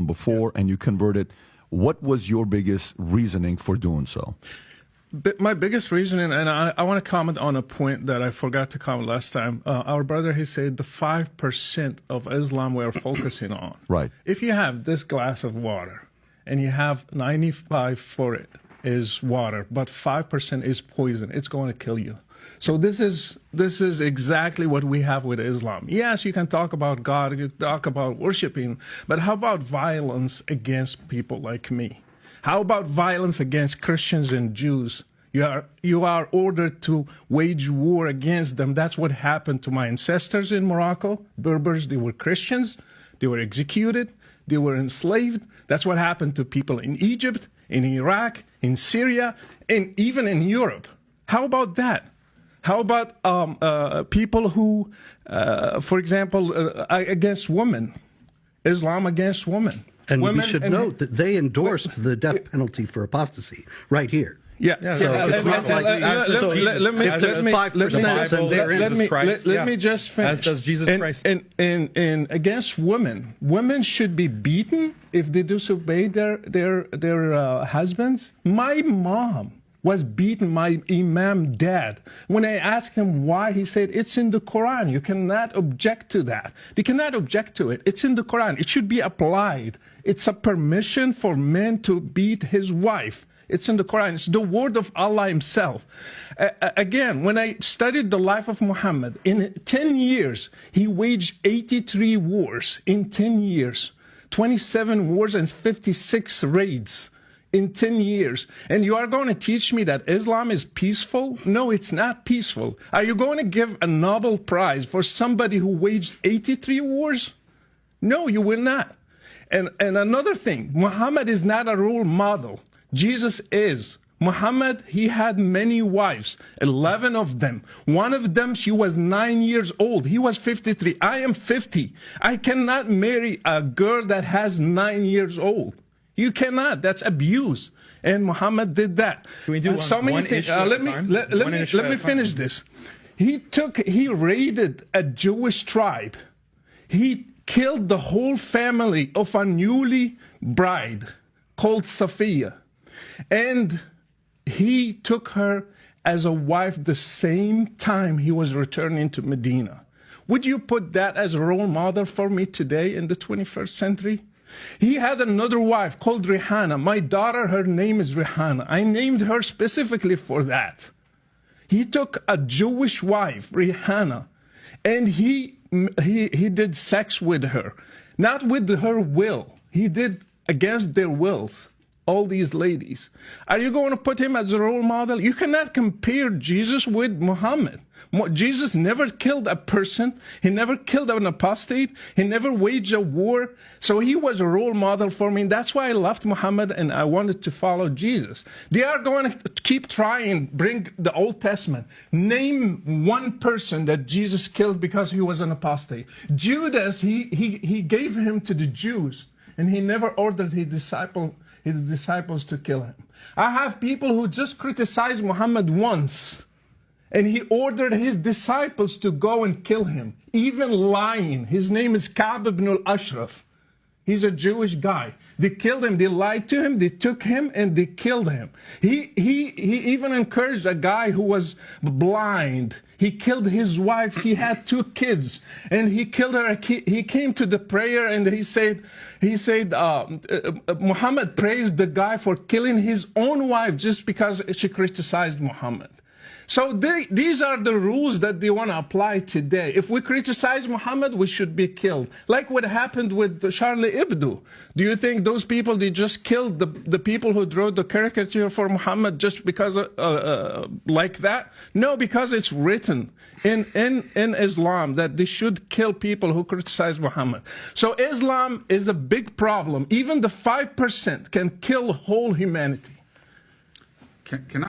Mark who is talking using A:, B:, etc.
A: before and you converted. What was your biggest reasoning for doing so?
B: My biggest reasoning, and I want to comment on a point that I forgot to comment last time. Our brother, he said the 5% of Islam we're focusing on.
A: Right.
B: If you have this glass of water and you have 95 for it is water, but 5% is poison, it's going to kill you. So this is exactly what we have with Islam. Yes, you can talk about God, you can talk about worshiping, but how about violence against people like me? How about violence against Christians and Jews? You are ordered to wage war against them. That's what happened to my ancestors in Morocco. Berbers, they were Christians. They were executed. They were enslaved. That's what happened to people in Egypt, in Iraq, in Syria, and even in Europe. How about that? How about people who, for example, against women, Islam against women?
C: And we should note that they endorsed the death penalty for apostasy right here.
B: Yeah. Let me just finish.
D: As does Jesus Christ.
B: And against women, women should be beaten if they disobey their husbands. My mom was beaten, my imam dad. When I asked him why, he said, it's in the Quran. You cannot object to that. They cannot object to it. It's in the Quran. It should be applied. It's a permission for men to beat his wife. It's in the Quran. It's the word of Allah himself. Again, when I studied the life of Muhammad, in 10 years, he waged 83 wars in 10 years, 27 wars and 56 raids. In 10 years. And you are going to teach me that Islam is peaceful? No, it's not peaceful. Are you going to give a Nobel Prize for somebody who waged 83 wars? No, you will not. And another thing, Muhammad is not a role model. Jesus is. Muhammad, he had many wives, 11 of them. One of them, she was 9 years old. He was 53. I am 50. I cannot marry a girl that has 9 years old. You cannot. That's abuse. And Muhammad did that.
D: Can we do one issue at a time?
B: Let me finish this. He raided a Jewish tribe. He killed the whole family of a newly bride called Safiya. And he took her as a wife the same time he was returning to Medina. Would you put that as a role model for me today in the 21st century? He had another wife called Rihanna. My daughter, her name is Rihanna. I named her specifically for that. He took a Jewish wife, Rihanna, and he did sex with her. Not with her will. He did against their wills. All these ladies. Are you going to put him as a role model? You cannot compare Jesus with Muhammad. Jesus never killed a person. He never killed an apostate. He never waged a war. So he was a role model for me. That's why I loved Muhammad and I wanted to follow Jesus. They are going to keep trying, bring the Old Testament. Name one person that Jesus killed because he was an apostate. Judas, he gave him to the Jews and he never ordered his disciples to kill him. I have people who just criticized Muhammad once, and he ordered his disciples to go and kill him, even lying. His name is Ka'b ibn al-Ashraf. He's a Jewish guy. They killed him. They lied to him. They took him and they killed him. He even encouraged a guy who was blind. He killed his wife. He had 2 kids, and he killed her. He came to the prayer and he said, Muhammad praised the guy for killing his own wife just because she criticized Muhammad. So these are the rules that they want to apply today. If we criticize Muhammad, we should be killed. Like what happened with Charlie Hebdo. Do you think those people, they just killed the people who drew the caricature for Muhammad just because like that? No, because it's written in Islam that they should kill people who criticize Muhammad. So Islam is a big problem. Even the 5% can kill whole humanity.
D: Can I